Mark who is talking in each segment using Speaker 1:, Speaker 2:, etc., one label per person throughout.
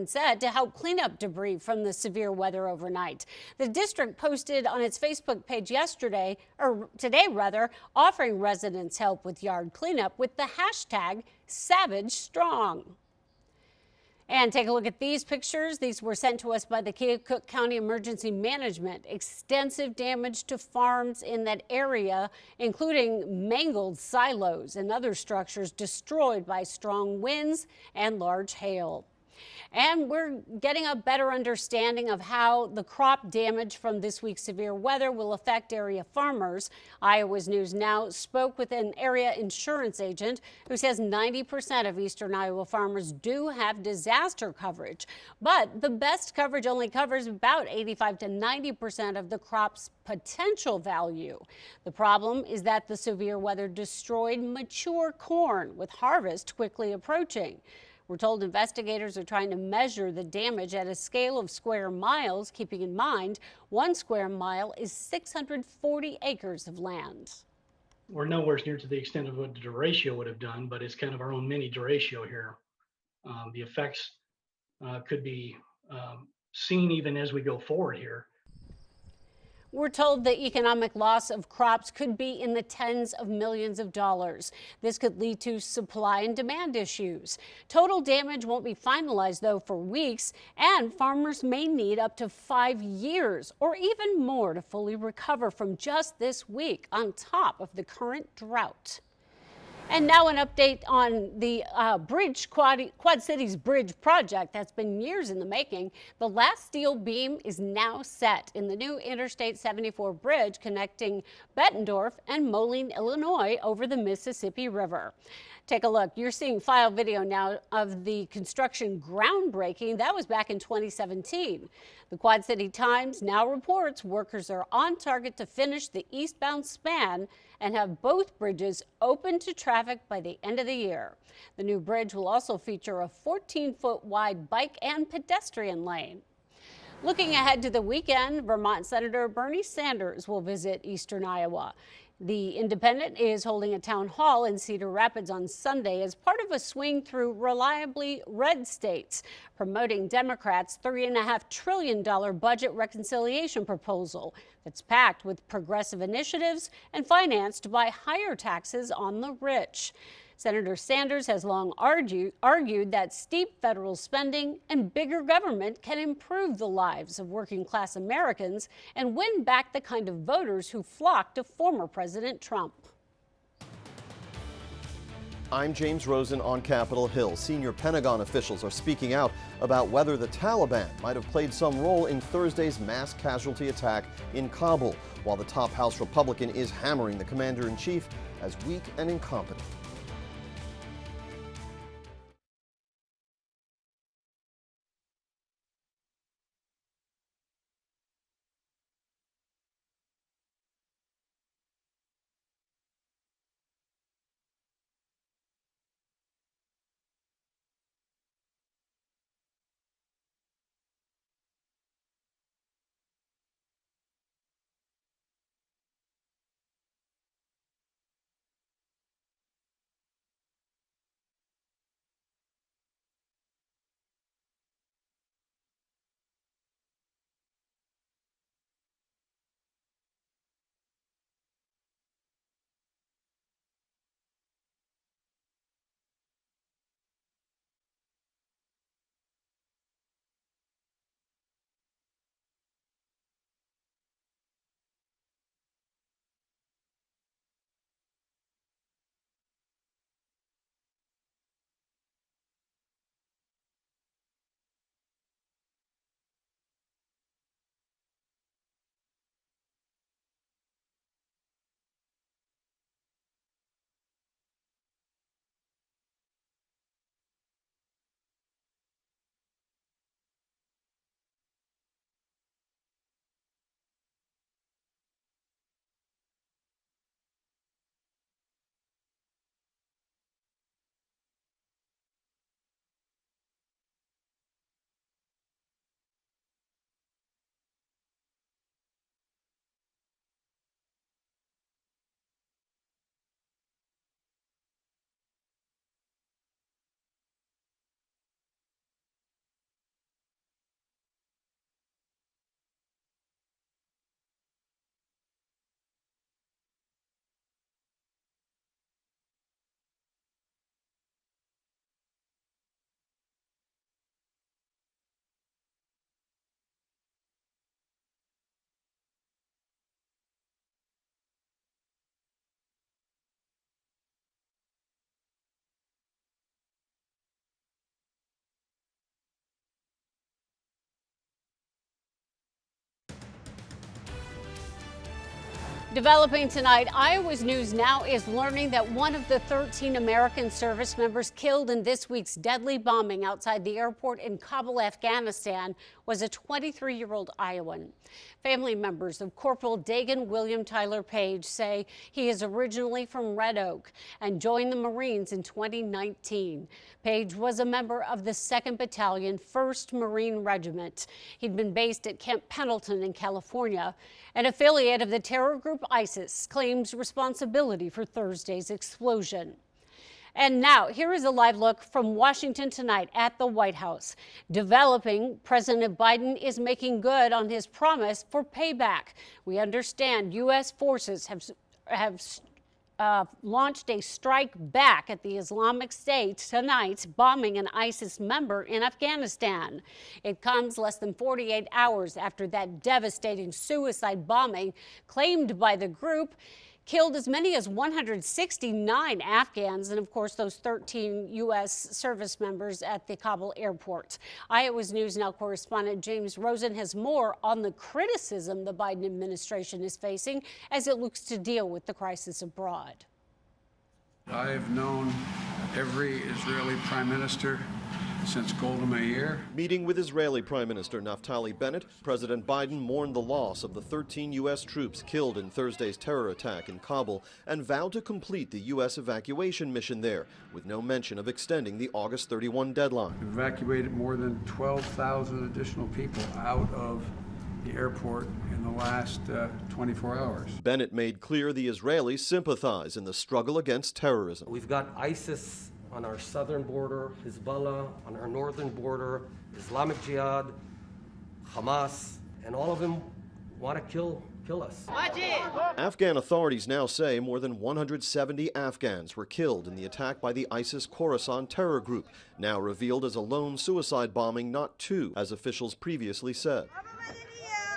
Speaker 1: said to help clean up debris from the severe weather overnight. The district posted on its Facebook page today, offering residents help with yard cleanup with the hashtag #SavageStrong. And take a look at these pictures. These were sent to us by the Keokuk County Emergency Management. Extensive damage to farms in that area, including mangled silos and other structures destroyed by strong winds and large hail. And we're getting a better understanding of how the crop damage from this week's severe weather will affect area farmers. Iowa's News Now spoke with an area insurance agent who says 90% of eastern Iowa farmers do have disaster coverage. But the best coverage only covers about 85 to 90% of the crop's potential value. The problem is that the severe weather destroyed mature corn, with harvest quickly approaching. We're told investigators are trying to measure the damage at a scale of square miles, keeping in mind 1 square mile is 640 acres of land.
Speaker 2: We're nowhere near to the extent of what the derecho would have done, but it's kind of our own mini derecho here. The effects could be seen even as we go forward here.
Speaker 1: We're told the economic loss of crops could be in the tens of millions of dollars. This could lead to supply and demand issues. Total damage won't be finalized, though, for weeks, and farmers may need up to 5 years or even more to fully recover from just this week, on top of the current drought. And now an update on the Quad Cities Bridge project that's been years in the making. The last steel beam is now set in the new Interstate 74 bridge connecting Bettendorf and Moline, Illinois, over the Mississippi River. Take a look. You're seeing file video now of the construction groundbreaking. That was back in 2017. The Quad City Times now reports workers are on target to finish the eastbound span and have both bridges open to traffic by the end of the year. The new bridge will also feature a 14-foot wide bike and pedestrian lane. Looking ahead to the weekend, Vermont Senator Bernie Sanders will visit eastern Iowa. The Independent is holding a town hall in Cedar Rapids on Sunday as part of a swing through reliably red states, promoting Democrats' $3.5 trillion budget reconciliation proposal that's packed with progressive initiatives and financed by higher taxes on the rich. Senator Sanders has long argued that steep federal spending and bigger government can improve the lives of working class Americans and win back the kind of voters who flock to former President Trump.
Speaker 3: I'm James Rosen on Capitol Hill. Senior Pentagon officials are speaking out about whether the Taliban might have played some role in Thursday's mass casualty attack in Kabul, while the top House Republican is hammering the commander-in-chief as weak and incompetent.
Speaker 1: Developing tonight, Iowa's News Now is learning that one of the 13 American service members killed in this week's deadly bombing outside the airport in Kabul, Afghanistan, was a 23-year-old Iowan. Family members of Corporal Dagan William Tyler Page say he is originally from Red Oak and joined the Marines in 2019. Page was a member of the 2nd Battalion, 1st Marine Regiment. He'd been based at Camp Pendleton in California. An affiliate of the terror group ISIS claims responsibility for Thursday's explosion. And now, here is a live look from Washington tonight at the White House. Developing, President Biden is making good on his promise for payback. We understand U.S. forces have launched a strike back at the Islamic State tonight, bombing an ISIS member in Afghanistan. It comes less than 48 hours after that devastating suicide bombing claimed by the group killed as many as 169 Afghans and, of course, those 13 U.S. service members at the Kabul airport. Iowa's News Now correspondent James Rosen has more on the criticism the Biden administration is facing as it looks to deal with the crisis abroad.
Speaker 4: I've known every Israeli prime minister since Golda Meir.
Speaker 3: Meeting with Israeli Prime Minister Naftali Bennett, President Biden mourned the loss of the 13 U.S. troops killed in Thursday's terror attack in Kabul and vowed to complete the U.S. evacuation mission there, with no mention of extending the August 31 deadline.
Speaker 4: Evacuated more than 12,000 additional people out of the airport in the last 24 hours.
Speaker 3: Bennett made clear the Israelis sympathize in the struggle against terrorism.
Speaker 5: We've got ISIS on our southern border, Hezbollah on our northern border, Islamic Jihad, Hamas, and all of them want to kill us.
Speaker 3: Afghan authorities now say more than 170 Afghans were killed in the attack by the ISIS Khorasan terror group, now revealed as a lone suicide bombing, not two, as officials previously said.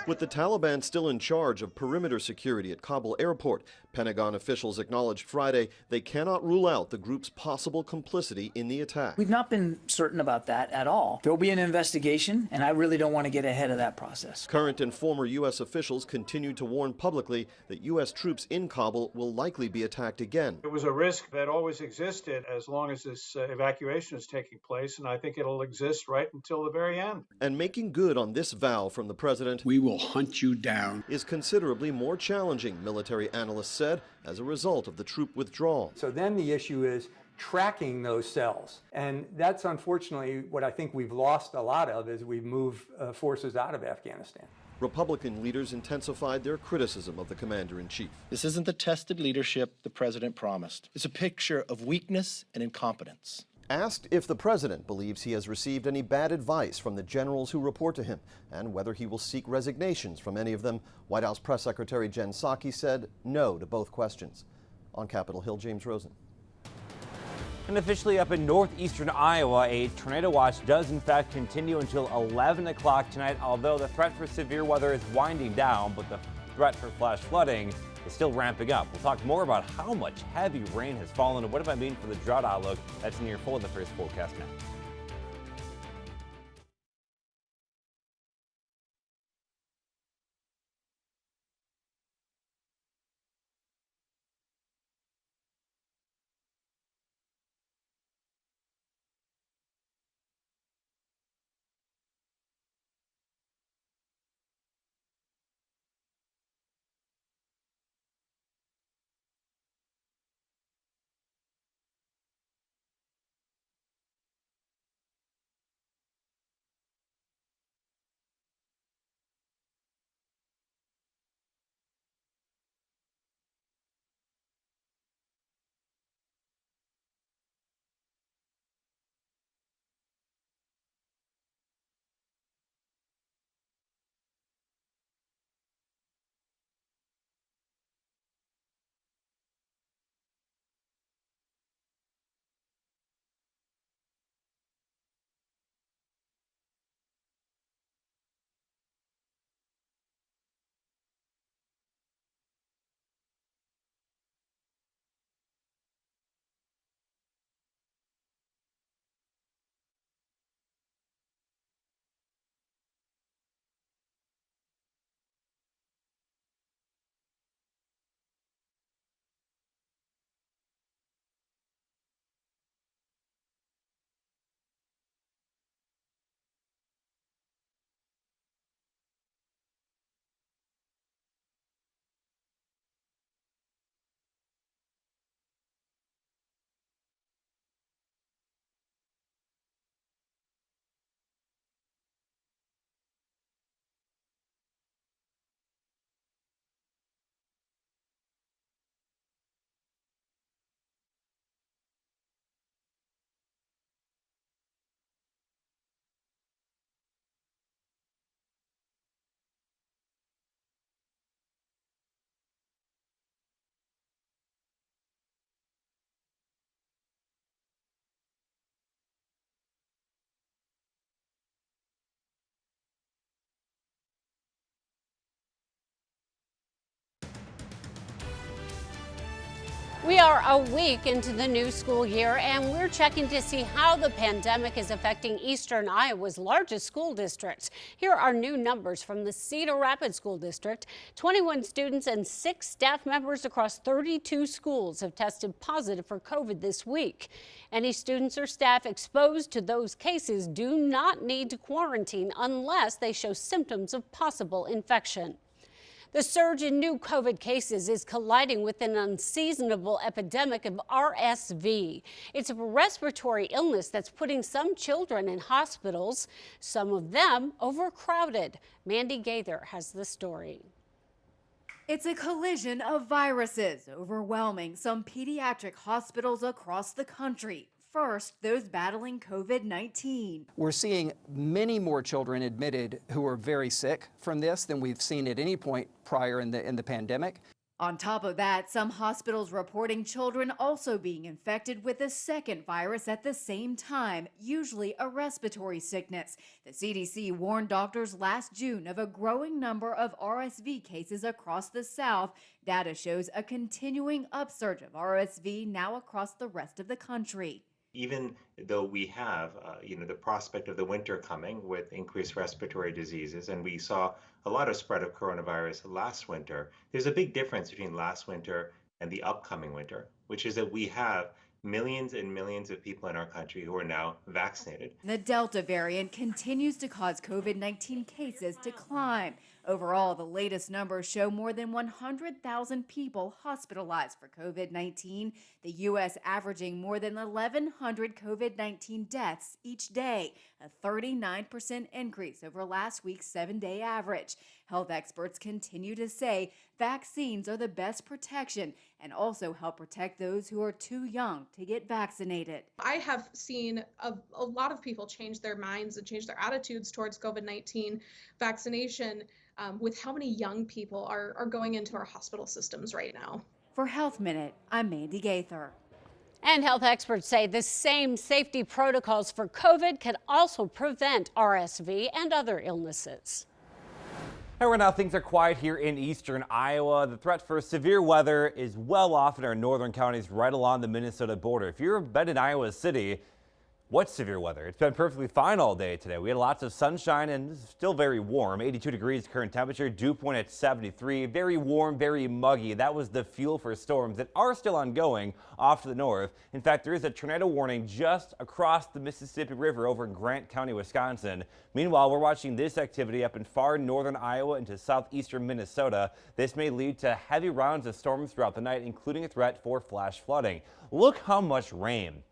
Speaker 3: With the Taliban still in charge of perimeter security at Kabul airport, Pentagon officials acknowledged Friday they cannot rule out the group's possible complicity in the attack.
Speaker 6: We've not been certain about that at all. There will be an investigation, and I really don't want to get ahead of that process.
Speaker 3: Current and former U.S. officials continue to warn publicly that U.S. troops in Kabul will likely be attacked again.
Speaker 7: It was a risk that always existed as long as this evacuation is taking place, and I think it'll exist right until the very end.
Speaker 3: And making good on this vow from the president,
Speaker 4: We will hunt you down.
Speaker 3: is considerably more challenging, military analysts said, as a result of the troop withdrawal.
Speaker 8: So then the issue is tracking those cells. And that's unfortunately what I think we've lost a lot of as we move forces out of Afghanistan.
Speaker 3: Republican leaders intensified their criticism of the commander-in-chief.
Speaker 9: This isn't the tested leadership the president promised. It's a picture of weakness and incompetence.
Speaker 3: Asked if the president believes he has received any bad advice from the generals who report to him and whether he will seek resignations from any of them, White House Press Secretary Jen Psaki said no to both questions. On Capitol Hill, James Rosen.
Speaker 10: And officially up in northeastern Iowa, a tornado watch does in fact continue until 11 o'clock tonight, although the threat for severe weather is winding down, but the threat for flash flooding is still ramping up. We'll talk more about how much heavy rain has fallen and what it might mean for the drought outlook. That's in your full in the first forecast now.
Speaker 1: We are a week into the new school year, and we're checking to see how the pandemic is affecting Eastern Iowa's largest school district. Here are new numbers from the Cedar Rapids School District. 21 students and 6 staff members across 32 schools have tested positive for COVID this week. Any students or staff exposed to those cases do not need to quarantine unless they show symptoms of possible infection. The surge in new COVID cases is colliding with an unseasonable epidemic of RSV. It's a respiratory illness that's putting some children in hospitals, some of them overcrowded. Mandy Gaither has the story.
Speaker 11: It's a collision of viruses overwhelming some pediatric hospitals across the country. First, those battling COVID-19.
Speaker 12: We're seeing many more children admitted who are very sick from this than we've seen at any point prior in the pandemic.
Speaker 11: On top of that, some hospitals reporting children also being infected with a second virus at the same time, usually a respiratory sickness. The CDC warned doctors last June of a growing number of RSV cases across the South. Data shows a continuing upsurge of RSV now across the rest of the country.
Speaker 13: Even though we have, the prospect of the winter coming with increased respiratory diseases, and we saw a lot of spread of coronavirus last winter, there's a big difference between last winter and the upcoming winter, which is that we have millions and millions of people in our country who are now vaccinated.
Speaker 11: The Delta variant continues to cause COVID-19 cases to climb. Overall, the latest numbers show more than 100,000 people hospitalized for COVID-19, the U.S. averaging more than 1,100 COVID-19 deaths each day, a 39% increase over last week's 7-day average. Health experts continue to say vaccines are the best protection and also help protect those who are too young to get vaccinated.
Speaker 14: I have seen a lot of people change their minds and change their attitudes towards COVID-19 vaccination with how many young people are going into our hospital systems right now.
Speaker 11: For Health Minute, I'm Mandy Gaither.
Speaker 1: And health experts say the same safety protocols for COVID can also prevent RSV and other illnesses.
Speaker 10: And right now, things are quiet here in eastern Iowa. The threat for severe weather is well off in our northern counties right along the Minnesota border. If you've been in Iowa City, what's severe weather? It's been perfectly fine all day today. We had lots of sunshine and it's still very warm. 82 degrees current temperature, dew point at 73. Very warm, very muggy. That was the fuel for storms that are still ongoing off to the north. In fact, there is a tornado warning just across the Mississippi River over in Grant County, Wisconsin. Meanwhile, we're watching this activity up in far northern Iowa into southeastern Minnesota. This may lead to heavy rounds of storms throughout the night, including a threat for flash flooding. Look how much rain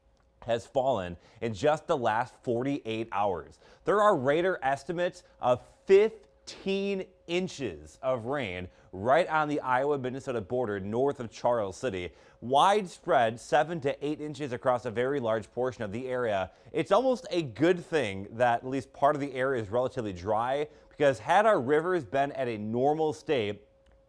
Speaker 10: has fallen in just the last 48 hours. There are radar estimates of 15 inches of rain right on the Iowa-Minnesota border north of Charles City. Widespread 7 to 8 inches across a very large portion of the area. It's almost a good thing that at least part of the area is relatively dry, because had our rivers been at a normal state,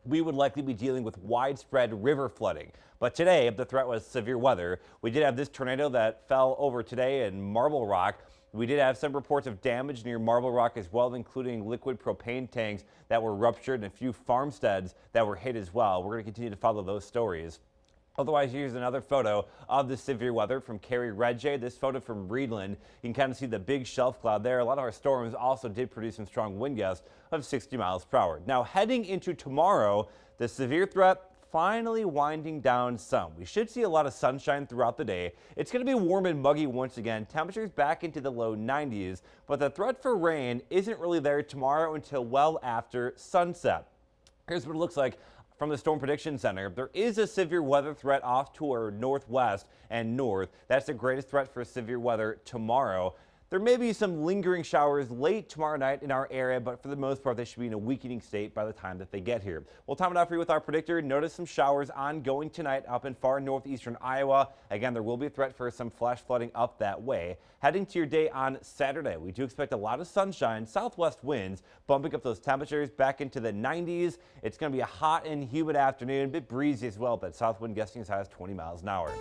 Speaker 10: we would likely be dealing with widespread river flooding. But today, the threat was severe weather. We did have this tornado that fell over today in Marble Rock. We did have some reports of damage near Marble Rock as well, including liquid propane tanks that were ruptured and a few farmsteads that were hit as well. We're going to continue to follow those stories. Otherwise, here's another photo of the severe weather from Carrie Redjay. This photo from Reedland. You can kind of see the big shelf cloud there. A lot of our storms also did produce some strong wind gusts of 60 miles per hour. Now, heading into tomorrow, the severe threat finally winding down some. We should see a lot of sunshine throughout the day. It's going to be warm and muggy once again. Temperatures back into the low 90s, but the threat for rain isn't really there tomorrow until well after sunset. Here's what it looks like from the Storm Prediction Center. There is a severe weather threat off to our northwest and north. That's the greatest threat for severe weather tomorrow. There may be some lingering showers late tomorrow night in our area, but for the most part, they should be in a weakening state by the time that they get here. We'll time it out for you with our predictor. Notice some showers ongoing tonight up in far northeastern Iowa. Again, there will be a threat for some flash flooding up that way. Heading to your day on Saturday, we do expect a lot of sunshine, southwest winds, bumping up those temperatures back into the 90s. It's going to be a hot and humid afternoon, a bit breezy as well, but south wind gusting as high as 20 miles an hour.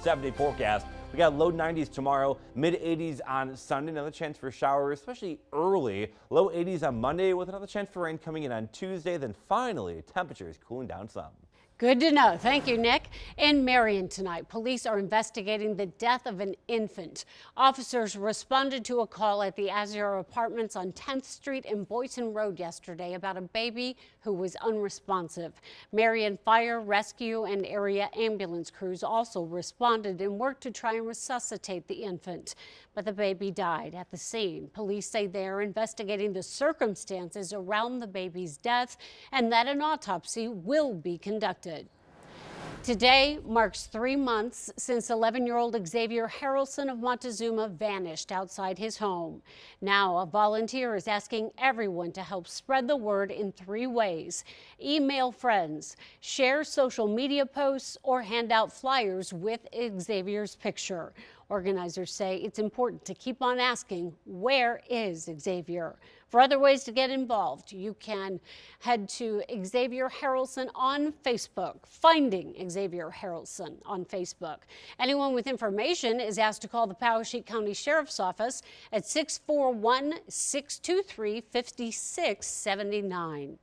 Speaker 10: 7-day forecast. We got low 90s tomorrow, mid 80s on Sunday, another chance for showers, especially early. Low 80s on Monday with another chance for rain coming in on Tuesday. Then finally, temperatures cooling down some.
Speaker 1: Good to know. Thank you, Nick. In Marion tonight, police are investigating the death of an infant. Officers responded to a call at the Azure Apartments on 10th Street and Boyson Road yesterday about a baby who was unresponsive. Marion Fire, Rescue, and area ambulance crews also responded and worked to try and resuscitate the infant. But the baby died at the scene. Police say they are investigating the circumstances around the baby's death and that an autopsy will be conducted. Today marks 3 months since 11-year-old Xavier Harrelson of Montezuma vanished outside his home. Now, a volunteer is asking everyone to help spread the word in 3 ways: email friends, share social media posts, or hand out flyers with Xavier's picture. Organizers say it's important to keep on asking, where is Xavier? For other ways to get involved, you can head to Xavier Harrelson on Facebook, Finding Xavier Harrelson on Facebook. Anyone with information is asked to call the Poweshiek County Sheriff's Office at 641-623-5679.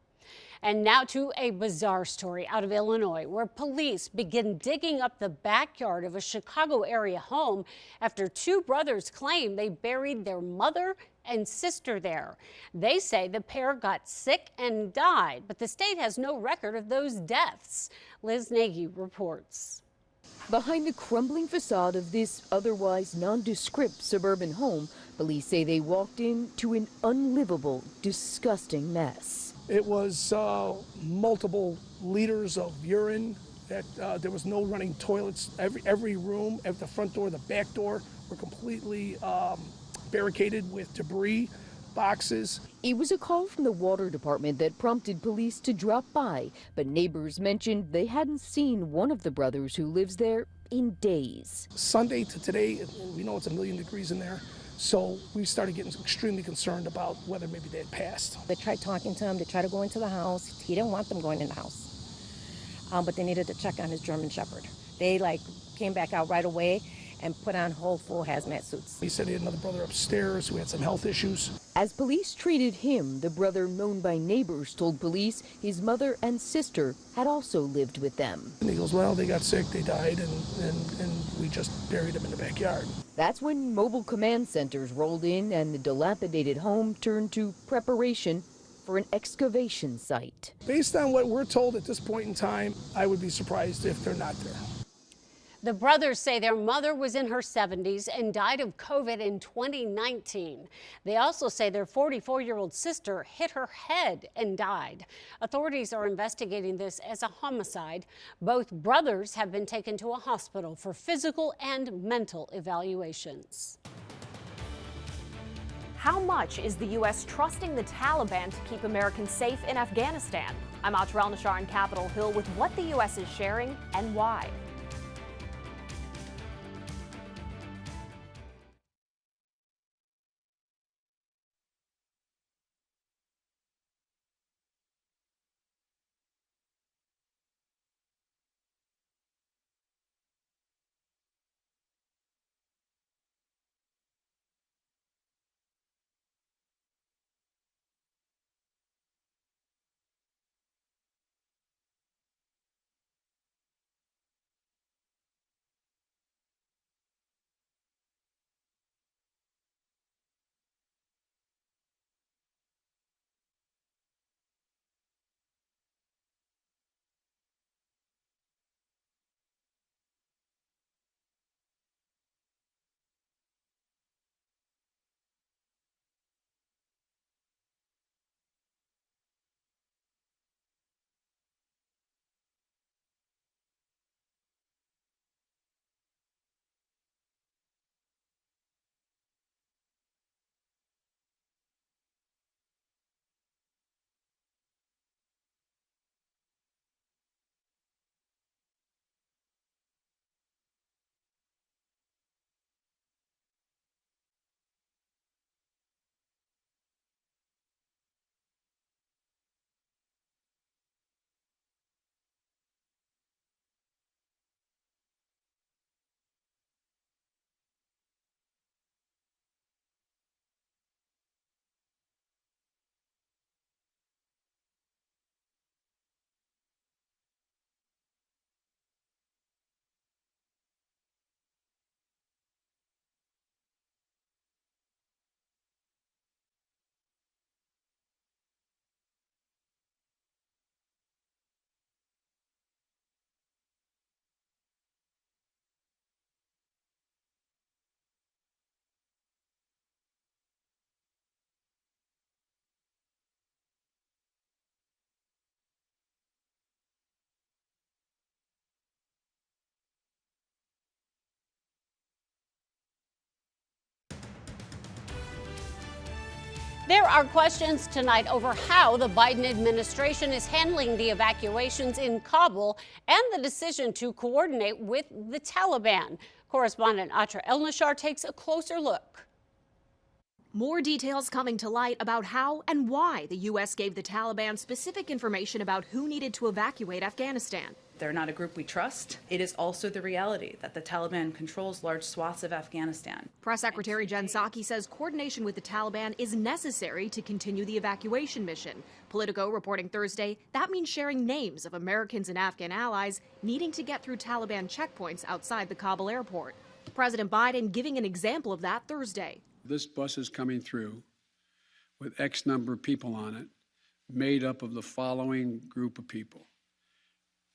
Speaker 1: And now to a bizarre story out of Illinois, where police begin digging up the backyard of a Chicago area home after 2 brothers claim they buried their mother and sister there. They say the pair got sick and died, but the state has no record of those deaths. Liz Nagy reports.
Speaker 15: Behind the crumbling facade of this otherwise nondescript suburban home, police say they walked into an unlivable, disgusting mess.
Speaker 16: It was multiple liters of urine. There was no running toilets. Every room, at the front door, the back door, were completely barricaded with debris, boxes.
Speaker 15: It was a call from the water department that prompted police to drop by, but neighbors mentioned they hadn't seen one of the brothers who lives there in days.
Speaker 16: Sunday to today, we know it's 1,000,000 degrees in there. So we started getting extremely concerned about whether maybe they had passed.
Speaker 17: They tried talking to him. They tried to go into the house. He didn't want them going in the house. But they needed to check on his German Shepherd. They came back out right away and put on whole full hazmat suits.
Speaker 16: He said he had another brother upstairs who had some health issues.
Speaker 15: As police treated him, the brother known by neighbors told police his mother and sister had also lived with them.
Speaker 16: And he goes, well, they got sick, they died, and we just buried them in the backyard.
Speaker 15: That's when mobile command centers rolled in and the dilapidated home turned to preparation for an excavation site.
Speaker 16: Based on what we're told at this point in time, I would be surprised if they're not there.
Speaker 1: The brothers say their mother was in her 70s and died of COVID in 2019. They also say their 44-year-old sister hit her head and died. Authorities are investigating this as a homicide. Both brothers have been taken to a hospital for physical and mental evaluations.
Speaker 18: How much is the U.S. trusting the Taliban to keep Americans safe in Afghanistan? I'm Ajral Nashar on Capitol Hill with what the U.S. is sharing and why.
Speaker 1: There are questions tonight over how the Biden administration is handling the evacuations in Kabul and the decision to coordinate with the Taliban. Correspondent Atra El-Nashar takes a closer look.
Speaker 18: More details coming to light about how and why the U.S. gave the Taliban specific information about who needed to evacuate Afghanistan.
Speaker 19: They're not a group we trust. It is also the reality that the Taliban controls large swaths of Afghanistan.
Speaker 18: Press Secretary Jen Psaki says coordination with the Taliban is necessary to continue the evacuation mission. Politico reporting Thursday that means sharing names of Americans and Afghan allies needing to get through Taliban checkpoints outside the Kabul airport. President Biden giving an example of that Thursday.
Speaker 4: This bus is coming through with X number of people on it, made up of the following group of people.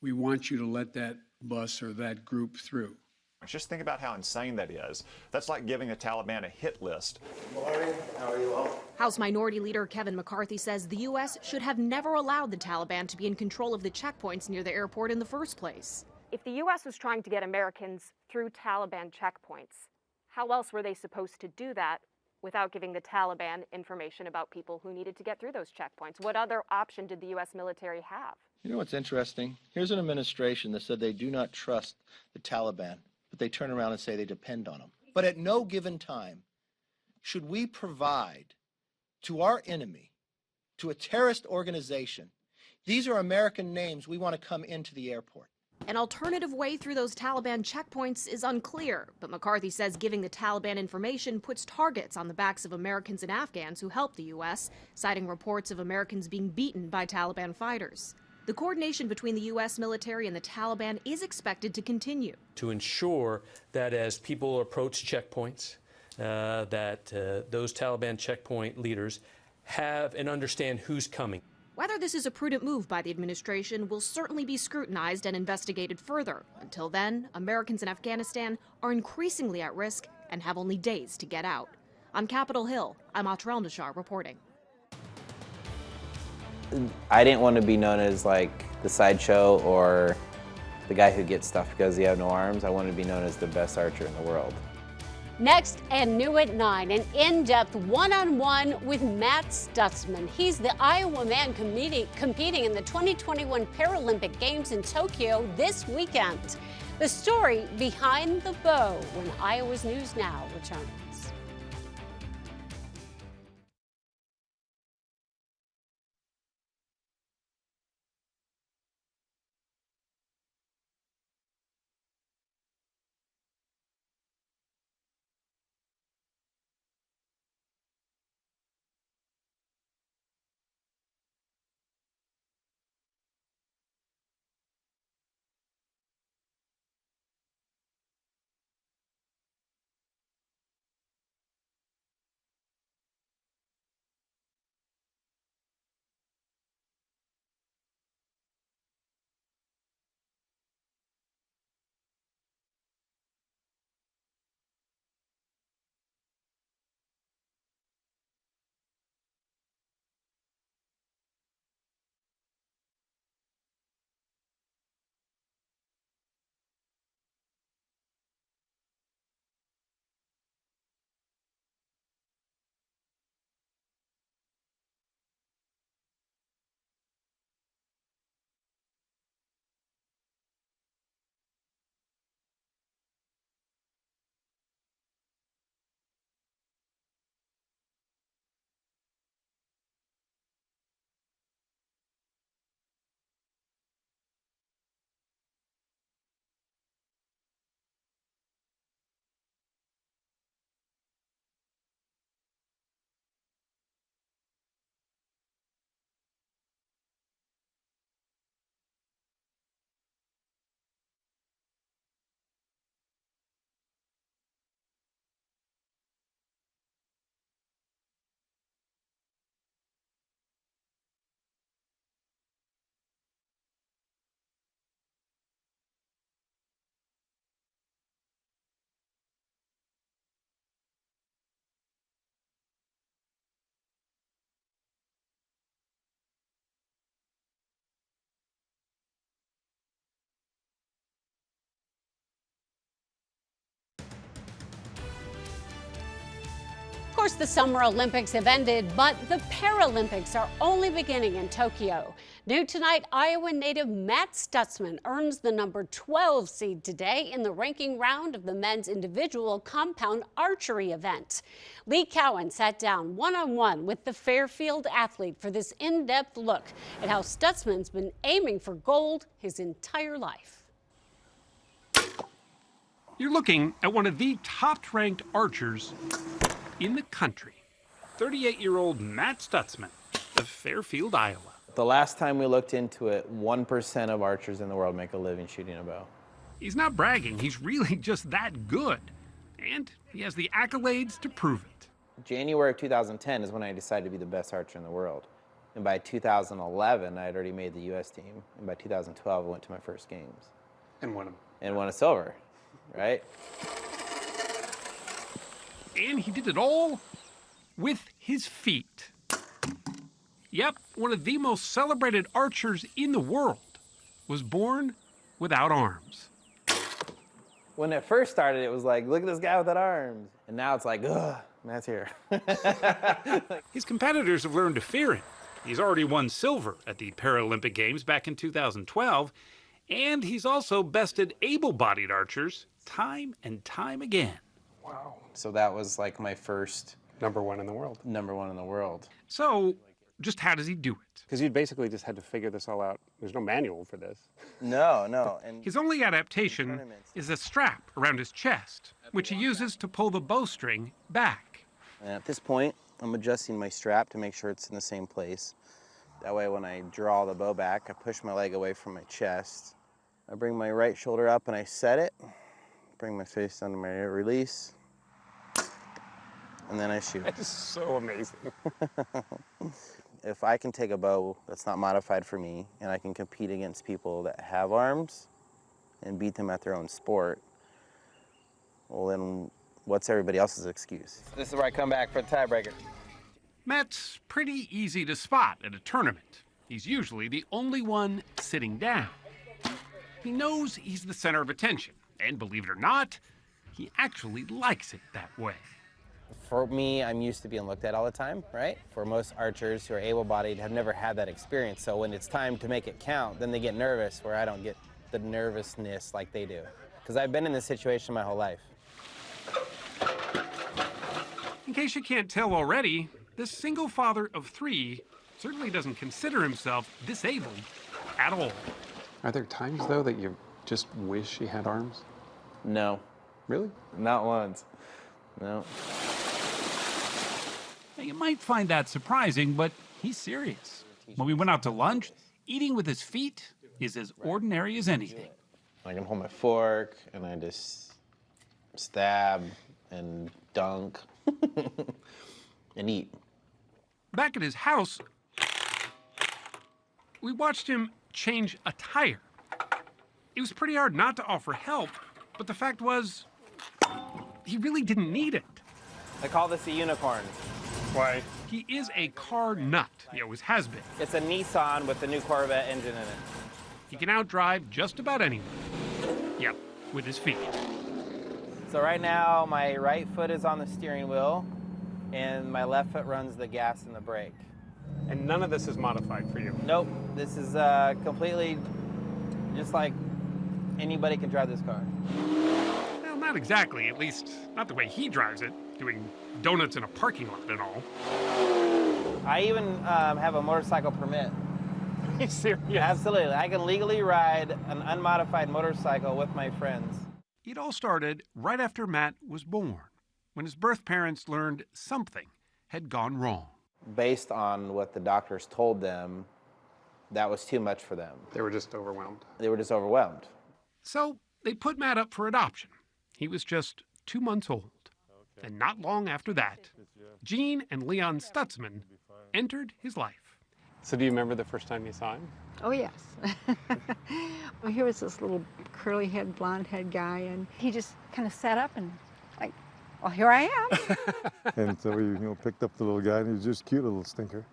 Speaker 4: We want you to let that bus or that group through.
Speaker 20: Just think about how insane that is. That's like giving the Taliban a hit list.
Speaker 21: Good morning. How are you all?
Speaker 18: House Minority Leader Kevin McCarthy says the U.S. should have never allowed the Taliban to be in control of the checkpoints near the airport in the first place.
Speaker 22: If the U.S. was trying to get Americans through Taliban checkpoints, how else were they supposed to do that without giving the Taliban information about people who needed to get through those checkpoints? What other option did the U.S. military have?
Speaker 9: You know what's interesting? Here's an administration that said they do not trust the Taliban, but they turn around and say they depend on them. But at no given time should we provide to our enemy, to a terrorist organization, these are American names, we want to come into the airport.
Speaker 18: An alternative way through those Taliban checkpoints is unclear, but McCarthy says giving the Taliban information puts targets on the backs of Americans and Afghans who helped the U.S., citing reports of Americans being beaten by Taliban fighters. The coordination between the U.S. military and the Taliban is expected to continue.
Speaker 23: To ensure that as people approach checkpoints, that those Taliban checkpoint leaders have and understand who's coming.
Speaker 18: Whether this is a prudent move by the administration will certainly be scrutinized and investigated further. Until then, Americans in Afghanistan are increasingly at risk and have only days to get out. On Capitol Hill, I'm Atra El-Nashar reporting.
Speaker 24: I didn't want to be known as like the sideshow or the guy who gets stuff because he had no arms. I wanted to be known as the best archer in the world.
Speaker 1: Next and new at 9, an in-depth one-on-one with Matt Stutzman. He's the Iowa man competing in the 2021 Paralympic Games in Tokyo this weekend. The story behind the bow when Iowa's News Now returns. course, the Summer Olympics have ended, but the Paralympics are only beginning in Tokyo. New tonight, Iowa native Matt Stutzman earns the number 12 seed today in the ranking round of the men's individual compound archery event. Lee Cowan sat down one-on-one with the Fairfield athlete for this in-depth look at how Stutzman's been aiming for gold his entire life.
Speaker 2: You're looking at one of the top-ranked archers in the country, 38-year-old Matt Stutzman of Fairfield, Iowa.
Speaker 24: The last time we looked into it, 1% of archers in the world make a living shooting a bow.
Speaker 2: He's not bragging, he's really just that good. And he has the accolades to prove it.
Speaker 24: January of 2010 is when I decided to be the best archer in the world. And by 2011, I had already made the U.S. team. And by 2012, I went to my first games.
Speaker 2: And won them.
Speaker 24: And won a silver, right?
Speaker 2: And he did it all with his feet. Yep, one of the most celebrated archers in the world was born without arms.
Speaker 24: When it first started, it was like, look at this guy without arms. And now it's like, ugh, Matt's here.
Speaker 2: His competitors have learned to fear him. He's already won silver at the Paralympic Games back in 2012, and he's also bested able-bodied archers time and time again.
Speaker 24: Wow. So that was like my first...
Speaker 5: Number one in the world.
Speaker 24: Number one in the world.
Speaker 2: So, just how does he do it?
Speaker 5: Because you basically just had to figure this all out. There's no manual for this.
Speaker 24: No. And
Speaker 2: his only adaptation is a strap around his chest, which he uses to pull the bowstring back.
Speaker 24: And at this point, I'm adjusting my strap to make sure it's in the same place. That way, when I draw the bow back, I push my leg away from my chest. I bring my right shoulder up and I set it. Bring my face under my release. And then I shoot.
Speaker 5: That is so amazing.
Speaker 24: If I can take a bow that's not modified for me, and I can compete against people that have arms and beat them at their own sport, well then what's everybody else's excuse? This is where I come back for the tiebreaker.
Speaker 2: Matt's pretty easy to spot at a tournament. He's usually the only one sitting down. He knows he's the center of attention, and believe it or not, he actually likes it that way.
Speaker 24: For me, I'm used to being looked at all the time, right? For most archers who are able-bodied have never had that experience, so when it's time to make it count, then they get nervous, where I don't get the nervousness like they do. Because I've been in this situation my whole life.
Speaker 2: In case you can't tell already, this single father of 3 certainly doesn't consider himself disabled at all.
Speaker 5: Are there times, though, that you just wish he had arms?
Speaker 24: No.
Speaker 5: Really?
Speaker 24: Not once. No.
Speaker 2: Now, you might find that surprising, but he's serious. When we went out to lunch, eating with his feet is as ordinary as anything.
Speaker 24: I can hold my fork, and I just stab and dunk and eat.
Speaker 2: Back at his house, we watched him change a tire. It was pretty hard not to offer help, but the fact was, he really didn't need it.
Speaker 24: I call this a unicorn.
Speaker 2: Why? He is a car nut. He always has been.
Speaker 24: It's a Nissan with the new Corvette engine in it.
Speaker 2: He can outdrive just about anyone. Yep, with his feet.
Speaker 24: So right now, my right foot is on the steering wheel, and my left foot runs the gas and the brake.
Speaker 5: And none of this is modified for you?
Speaker 24: Nope. This is completely just like anybody can drive this car.
Speaker 2: Well, not exactly, at least not the way he drives it, doing donuts in a parking lot and all.
Speaker 24: I even have a motorcycle permit.
Speaker 5: Are you serious?
Speaker 24: Absolutely. I can legally ride an unmodified motorcycle with my friends.
Speaker 2: It all started right after Matt was born, when his birth parents learned something had gone wrong.
Speaker 24: Based on what the doctors told them, that was too much for them.
Speaker 5: They were just overwhelmed.
Speaker 24: They were just overwhelmed.
Speaker 2: So they put Matt up for adoption. He was just 2 months old. And not long after that, Jean and Leon Stutzman entered his life.
Speaker 5: So do you remember the first time you saw him?
Speaker 6: Oh, yes. Well, here was this little curly-head, blonde-head guy, and he just kind of sat up and like, well, here I am.
Speaker 7: And so we picked up the little guy, and he was just a cute little stinker.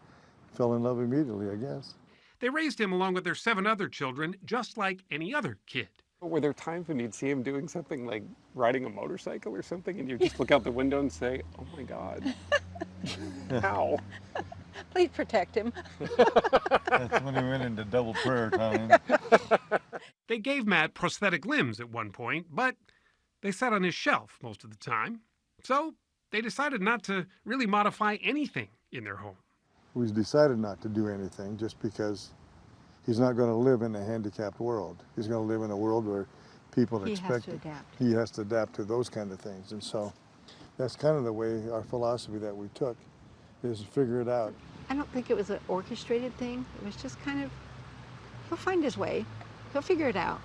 Speaker 7: Fell in love immediately, I guess.
Speaker 2: They raised him along with their 7 other children, just like any other kid.
Speaker 5: Were there times when you'd see him doing something like riding a motorcycle or something, and you just look out the window and say, "Oh my God, how?"
Speaker 6: Please protect him.
Speaker 7: That's when he went into double prayer time.
Speaker 2: They gave Matt prosthetic limbs at one point, but they sat on his shelf most of the time. So they decided not to really modify anything in their home.
Speaker 7: We decided not to do anything just because he's not going to live in a handicapped world. He's going to live in a world where people
Speaker 6: He has
Speaker 7: expect
Speaker 6: to adapt.
Speaker 7: he has to adapt to those kind of things. And so that's kind of the way our philosophy that we took is to figure it out.
Speaker 6: I don't think it was an orchestrated thing. It was just kind of, he'll find his way. He'll figure it out.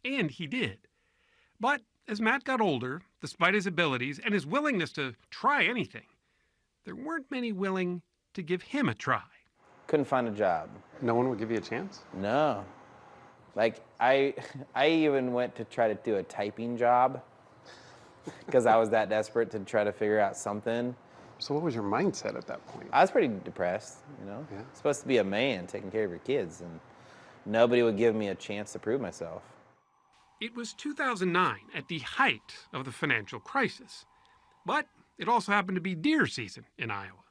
Speaker 2: And he did. But as Matt got older, despite his abilities and his willingness to try anything, there weren't many willing to give him a try.
Speaker 24: Couldn't find a job.
Speaker 5: No one would give you a chance?
Speaker 24: No. Like, I even went to try to do a typing job because I was that desperate to try to figure out something.
Speaker 5: So what was your mindset at that point?
Speaker 24: I was pretty depressed, you know?
Speaker 5: Yeah.
Speaker 24: Supposed to be a man taking care of your kids, and nobody would give me a chance to prove myself.
Speaker 2: It was 2009, at the height of the financial crisis. But it also happened to be deer season in Iowa.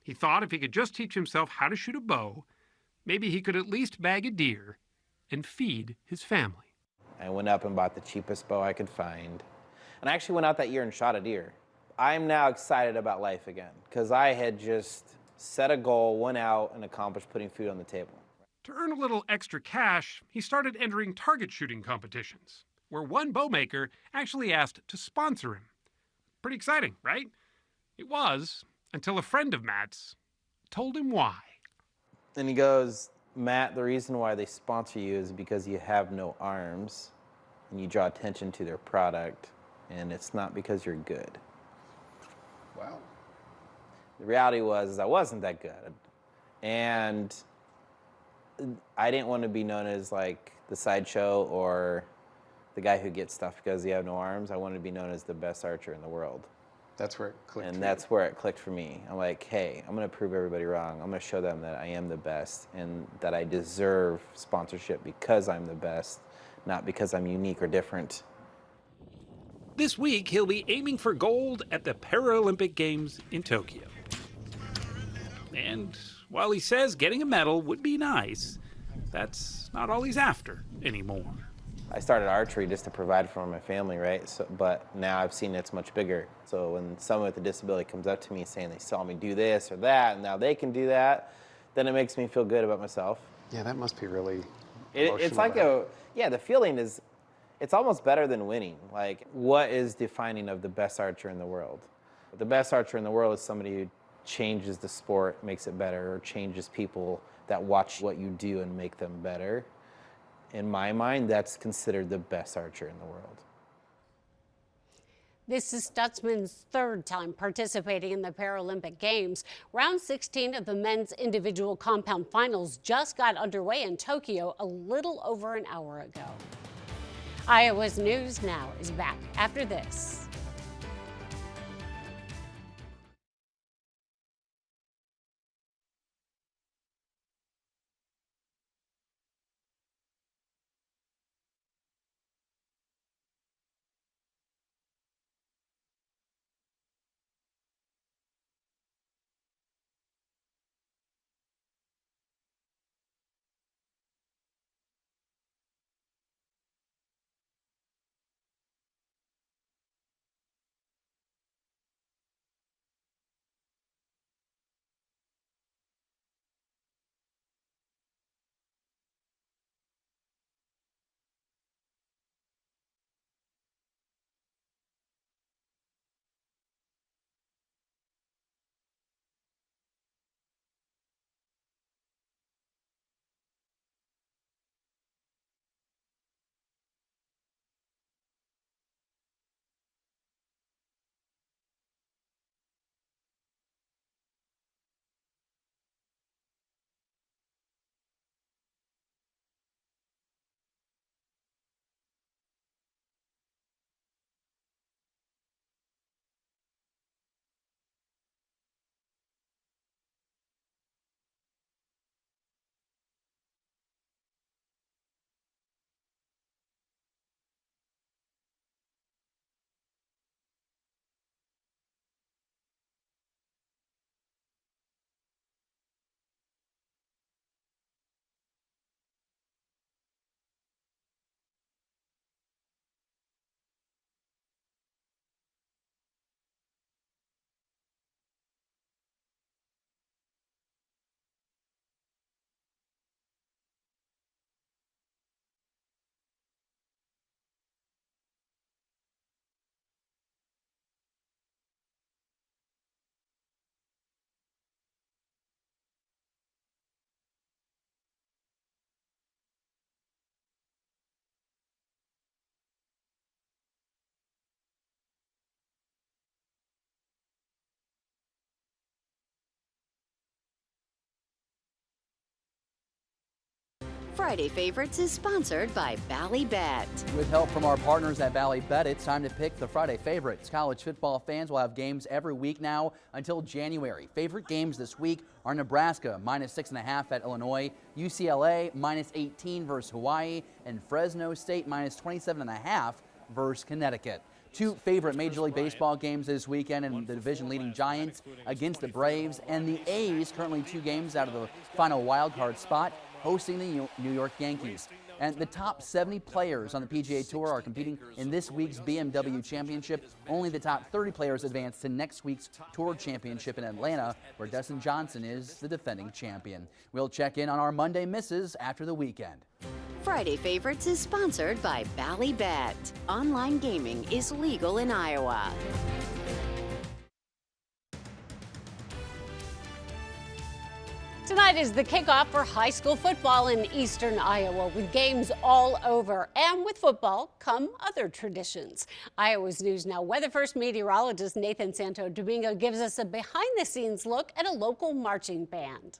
Speaker 2: He thought if he could just teach himself how to shoot a bow, maybe he could at least bag a deer and feed his family.
Speaker 24: I went up and bought the cheapest bow I could find. And I actually went out that year and shot a deer. I'm now excited about life again because I had just set a goal, went out, and accomplished putting food on the table.
Speaker 2: To earn a little extra cash, he started entering target shooting competitions, where one bowmaker actually asked to sponsor him. Pretty exciting, right? It was, until a friend of Matt's told him why.
Speaker 24: And he goes, Matt, the reason why they sponsor you is because you have no arms and you draw attention to their product, and it's not because you're good.
Speaker 5: Wow.
Speaker 24: The reality was I wasn't that good. And I didn't want to be known as like the sideshow or the guy who gets stuff because you have no arms. I wanted to be known as the best archer in the world.
Speaker 5: That's where it clicked.
Speaker 24: And that's where it clicked for me. I'm like, hey, I'm going to prove everybody wrong. I'm going to show them that I am the best and that I deserve sponsorship because I'm the best, not because I'm unique or different.
Speaker 2: This week, he'll be aiming for gold at the Paralympic Games in Tokyo. And while he says getting a medal would be nice, that's not all he's after anymore.
Speaker 24: I started archery just to provide for my family, right? So, but now I've seen it's much bigger. So when someone with a disability comes up to me saying they saw me do this or that, and now they can do that, then it makes me feel good about myself.
Speaker 5: Yeah, that must be really
Speaker 24: It's like the feeling is, it's almost better than winning. Like, what is defining of the best archer in the world? The best archer in the world is somebody who changes the sport, makes it better, or changes people that watch what you do and make them better. In my mind, that's considered the best archer in the world.
Speaker 1: This is Stutzman's third time participating in the Paralympic Games. Round 16 of the men's individual compound finals just got underway in Tokyo a little over an hour ago. Iowa's News Now is back after this.
Speaker 3: Friday Favorites is sponsored by Ballybet.
Speaker 8: With help from our partners at Ballybet, it's time to pick the Friday favorites. College football fans will have games every week now until January. Favorite games this week are Nebraska -6.5 at Illinois, UCLA -18 versus Hawaii, and Fresno State -27.5 versus Connecticut. Two favorite Major League Baseball games this weekend, and the division-leading Giants against the Braves, and the A's, currently 2 games out of the final wild card spot, hosting the New York Yankees. And the top 70 players on the PGA Tour are competing in this week's BMW Championship. Only the top 30 players advance to next week's Tour Championship in Atlanta, where Dustin Johnson is the defending champion. We'll check in on our Monday misses after the weekend.
Speaker 3: Friday Favorites is sponsored by Ballybet. Online gaming is legal in Iowa.
Speaker 1: Tonight is the kickoff for high school football in eastern Iowa, with games all over. And with football come other traditions. Iowa's News Now Weather First meteorologist Nathan Santo Domingo gives us a behind-the-scenes look at a local marching band.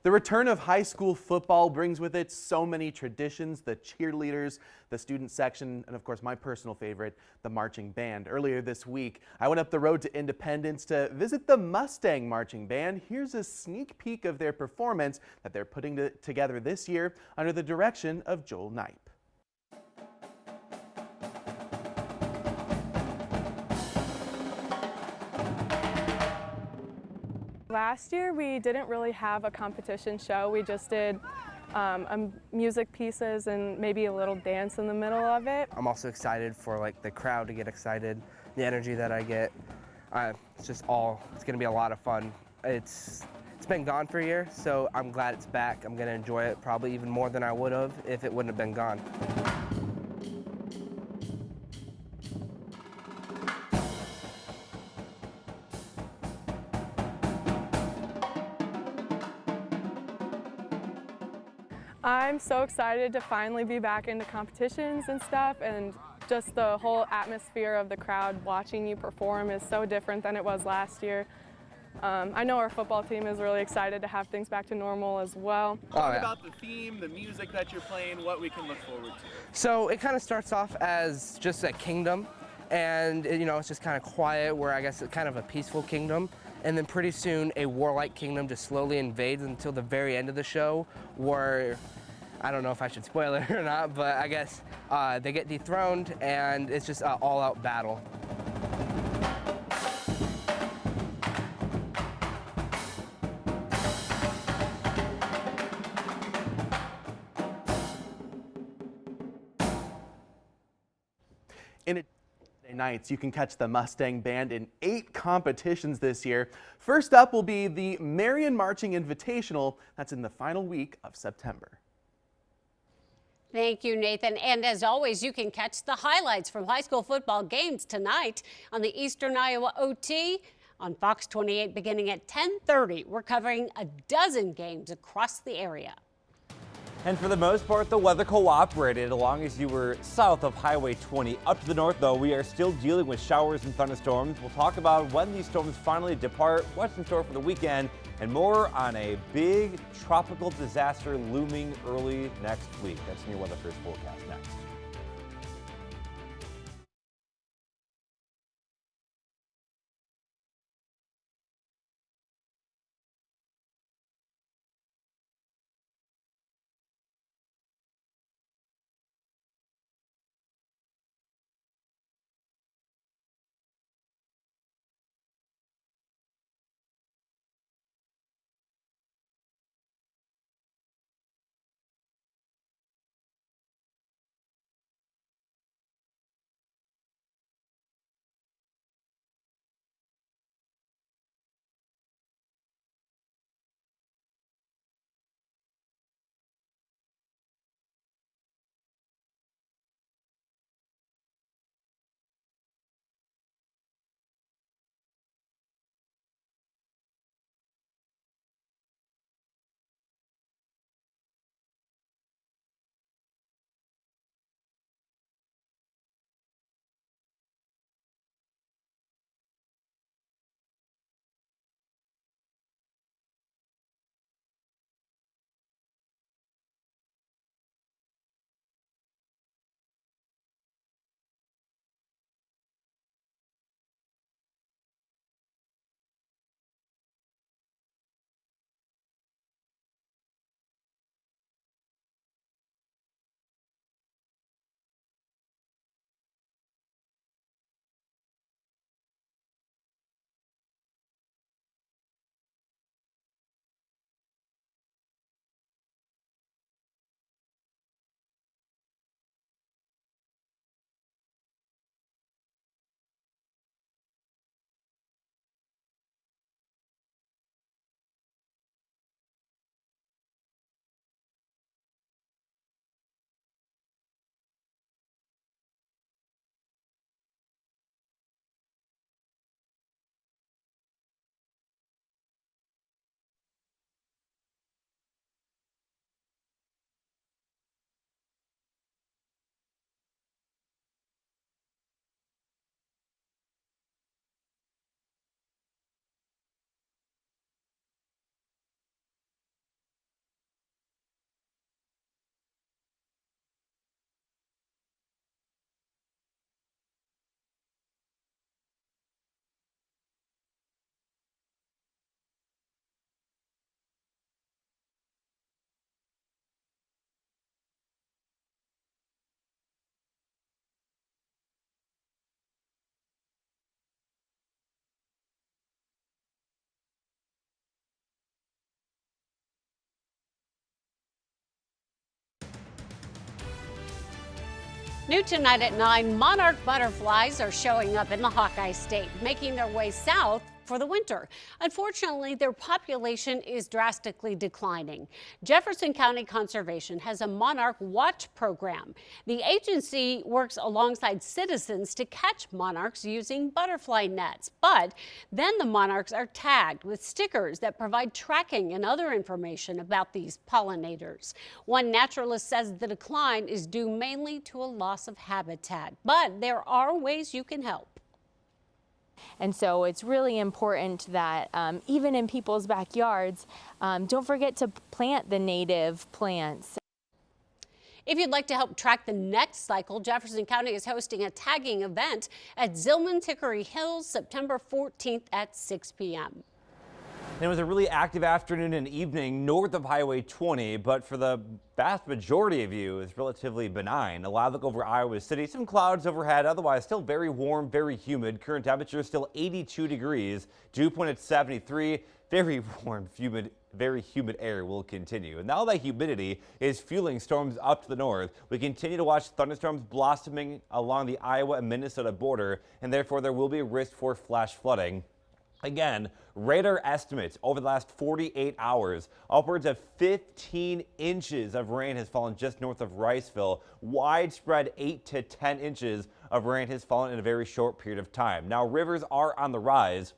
Speaker 12: The return of high school football brings with it so many traditions: the cheerleaders, the student section, and of course my personal favorite, the marching band. Earlier this week, I went up the road to Independence to visit the Mustang Marching Band. Here's a sneak peek of their performance that they're putting together this year under the direction of Joel Knipe.
Speaker 13: Last year we didn't really have a competition show. We just did music pieces and maybe a little dance in the middle of it.
Speaker 25: I'm also excited for like the crowd to get excited, the energy that I get. It's gonna be a lot of fun. It's been gone for a year, so I'm glad it's back. I'm gonna enjoy it probably even more than I would have if it wouldn't have been gone.
Speaker 13: I'm so excited to finally be back into competitions and stuff, and just the whole atmosphere of the crowd watching you perform is so different than it was last year. I know our football team is really excited to have things back to normal as well.
Speaker 25: Talk
Speaker 26: about the theme, the music that you're playing, what we can look forward to.
Speaker 25: So it kind of starts off as just a kingdom, and it's just kind of quiet, where I guess it's kind of a peaceful kingdom. And then pretty soon a warlike kingdom just slowly invades until the very end of the show, where I don't know if I should spoil it or not, but I guess they get dethroned and it's just an all-out battle.
Speaker 12: In nights, you can catch the Mustang Band in 8 competitions this year. First up will be the Marion Marching Invitational. That's in the final week of September.
Speaker 1: Thank you, Nathan. And as always, you can catch the highlights from high school football games tonight on the Eastern Iowa OT on Fox 28 beginning at 10:30. We're covering a dozen games across the area.
Speaker 10: And for the most part, the weather cooperated as long as you were south of Highway 20. Up to the north, though, we are still dealing with showers and thunderstorms. We'll talk about when these storms finally depart, what's in store for the weekend, and more on a big tropical disaster looming early next week. That's in your Weather First forecast next.
Speaker 1: New tonight at 9, monarch butterflies are showing up in the Hawkeye State, making their way south for the winter. Unfortunately, their population is drastically declining. Jefferson County Conservation has a monarch watch program. The agency works alongside citizens to catch monarchs using butterfly nets. But then the monarchs are tagged with stickers that provide tracking and other information about these pollinators. One naturalist says the decline is due mainly to a loss of habitat, but there are ways you can help.
Speaker 11: And so it's really important that even in people's backyards, don't forget to plant the native plants.
Speaker 1: If you'd like to help track the next cycle, Jefferson County is hosting a tagging event at Zillman's Hickory Hills, September 14th at 6 p.m.
Speaker 10: And it was a really active afternoon and evening north of Highway 20, but for the vast majority of you, it's relatively benign. A live look over Iowa City, some clouds overhead, otherwise still very warm, very humid. Current temperature still 82 degrees, dew point at 73. Very warm, humid, very humid air will continue. And now that humidity is fueling storms up to the north, we continue to watch thunderstorms blossoming along the Iowa and Minnesota border, and therefore there will be a risk for flash flooding. Again, radar estimates over the last 48 hours, upwards of 15 inches of rain has fallen just north of Riceville. Widespread 8 to 10 inches of rain has fallen in a very short period of time. Now, rivers are on the rise.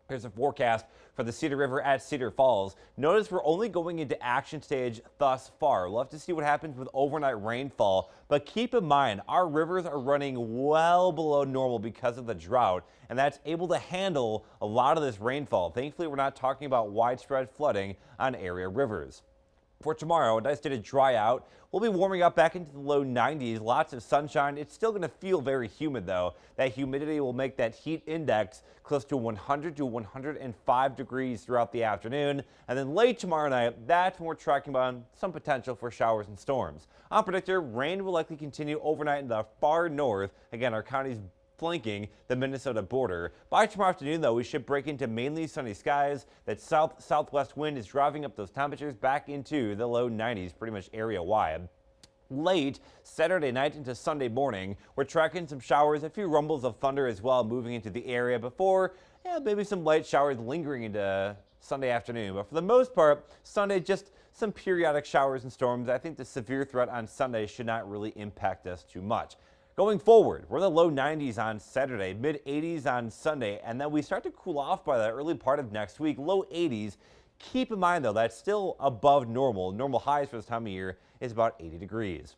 Speaker 10: Here's a forecast for the Cedar River at Cedar Falls. Notice we're only going into action stage thus far. We'll have to see what happens with overnight rainfall, but keep in mind our rivers are running well below normal because of the drought, and that's able to handle a lot of this rainfall. Thankfully, we're not talking about widespread flooding on area rivers. For tomorrow, a nice day to dry out. We'll be warming up back into the low 90s. Lots of sunshine. It's still going to feel very humid, though. That humidity will make that heat index close to 100 to 105 degrees throughout the afternoon. And then late tomorrow night, that's when we're tracking on some potential for showers and storms. On predictor, rain will likely continue overnight in the far north. Again, our county's flanking the Minnesota border. By tomorrow afternoon, though, we should break into mainly sunny skies. That southwest wind is driving up those temperatures back into the low 90s pretty much area-wide. Late Saturday night into Sunday morning, we're tracking some showers, a few rumbles of thunder as well moving into the area before maybe some light showers lingering into Sunday afternoon. But for the most part, Sunday just some periodic showers and storms. I think the severe threat on Sunday should not really impact us too much. Going forward, we're in the low 90s on Saturday, mid 80s on Sunday, and then we start to cool off by the early part of next week, low 80s. Keep in mind, though, that's still above normal. Normal highs for this time of year is about 80 degrees.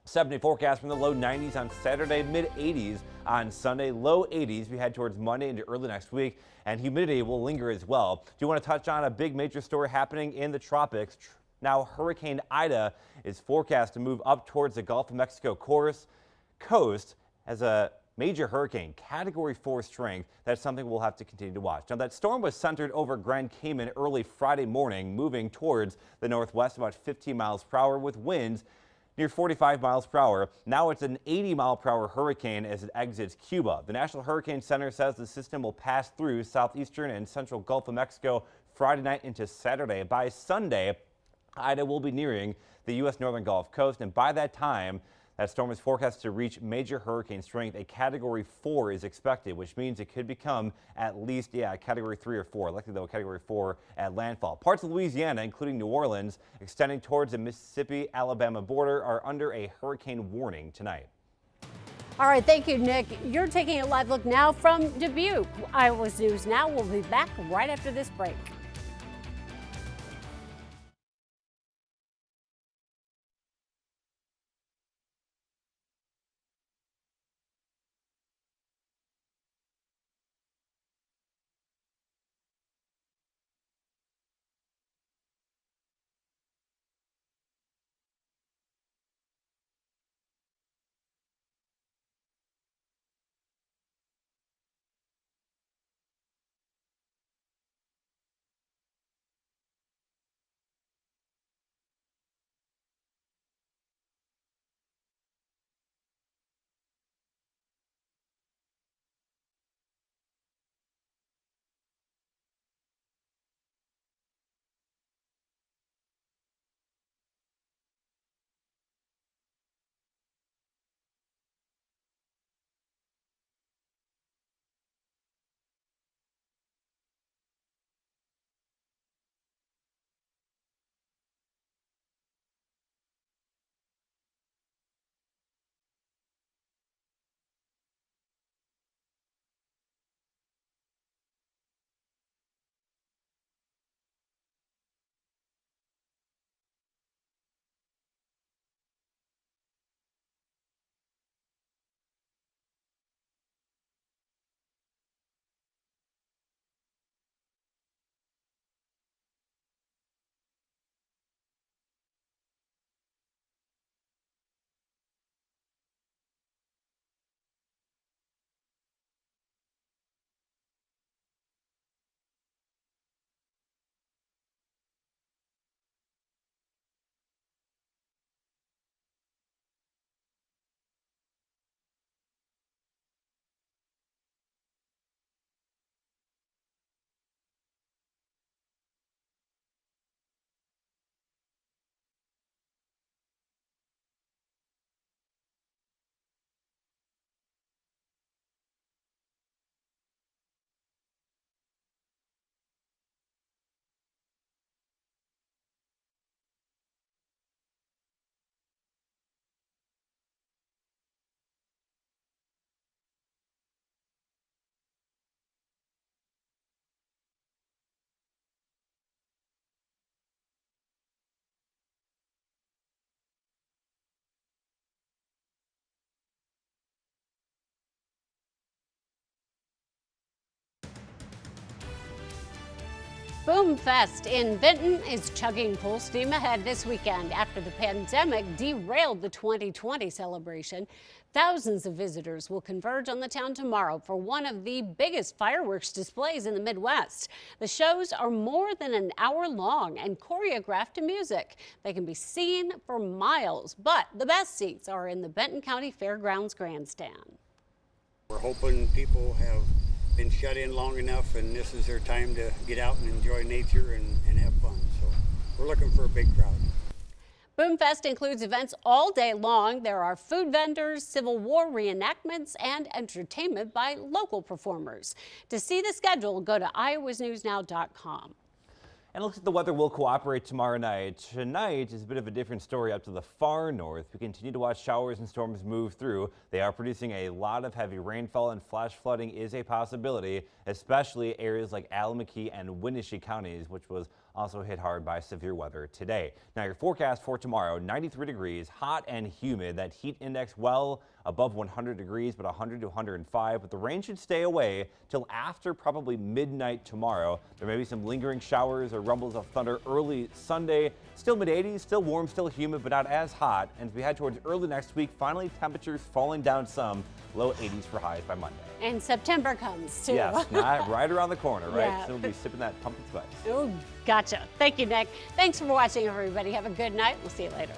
Speaker 10: 7-day forecast from the low 90s on Saturday, mid 80s on Sunday, low 80s. We head towards Monday into early next week, and humidity will linger as well. Do you want to touch on a big major story happening in the tropics? Now, Hurricane Ida is forecast to move up towards the Gulf of Mexico coast as a major hurricane, Category 4 strength. That's something we'll have to continue to watch. Now, that storm was centered over Grand Cayman early Friday morning, moving towards the northwest about 15 miles per hour with winds near 45 miles per hour. Now it's an 80 mile per hour hurricane as it exits Cuba. The National Hurricane Center says the system will pass through southeastern and central Gulf of Mexico Friday night into Saturday. By Sunday, Ida will be nearing the U.S. northern Gulf Coast, and by that time, that storm is forecast to reach major hurricane strength. A Category 4 is expected, which means it could become at least, Category 3 or 4. Likely, though, Category 4 at landfall. Parts of Louisiana, including New Orleans, extending towards the Mississippi-Alabama border, are under a hurricane warning tonight.
Speaker 1: All right, thank you, Nick. You're taking a live look now from Dubuque. Iowa's News Now will be back right after this break. Boomfest in Benton is chugging full steam ahead this weekend after the pandemic derailed the 2020 celebration. Thousands of visitors will converge on the town tomorrow for one of the biggest fireworks displays in the Midwest. The shows are more than an hour long and choreographed to music. They can be seen for miles, but the best seats are in the Benton County Fairgrounds grandstand.
Speaker 4: We're hoping people have been shut in long enough and this is their time to get out and enjoy nature and have fun. So we're looking for a big crowd.
Speaker 1: Boomfest includes events all day long. There are food vendors, Civil War reenactments, and entertainment by local performers. To see the schedule, go to iowasnewsnow.com.
Speaker 10: And it looks like the weather will cooperate tomorrow night. Tonight is a bit of a different story up to the far north. We continue to watch showers and storms move through. They are producing a lot of heavy rainfall, and flash flooding is a possibility, especially areas like Alameda and Wenatchee counties, which was also hit hard by severe weather today. Now your forecast for tomorrow, 93 degrees, hot and humid. That heat index well above 100 degrees, but 100 to 105. But the rain should stay away till after probably midnight tomorrow. There may be some lingering showers or rumbles of thunder early Sunday. Still mid-80s, still warm, still humid, but not as hot. And as we head towards early next week, finally temperatures falling down some. Low 80s for highs by Monday.
Speaker 1: And September comes too.
Speaker 10: Yes, right around the corner, right?
Speaker 1: Yeah.
Speaker 10: So we'll be sipping that pumpkin spice.
Speaker 1: Oh, gotcha. Thank you, Nick. Thanks for watching, everybody. Have a good night. We'll see you later.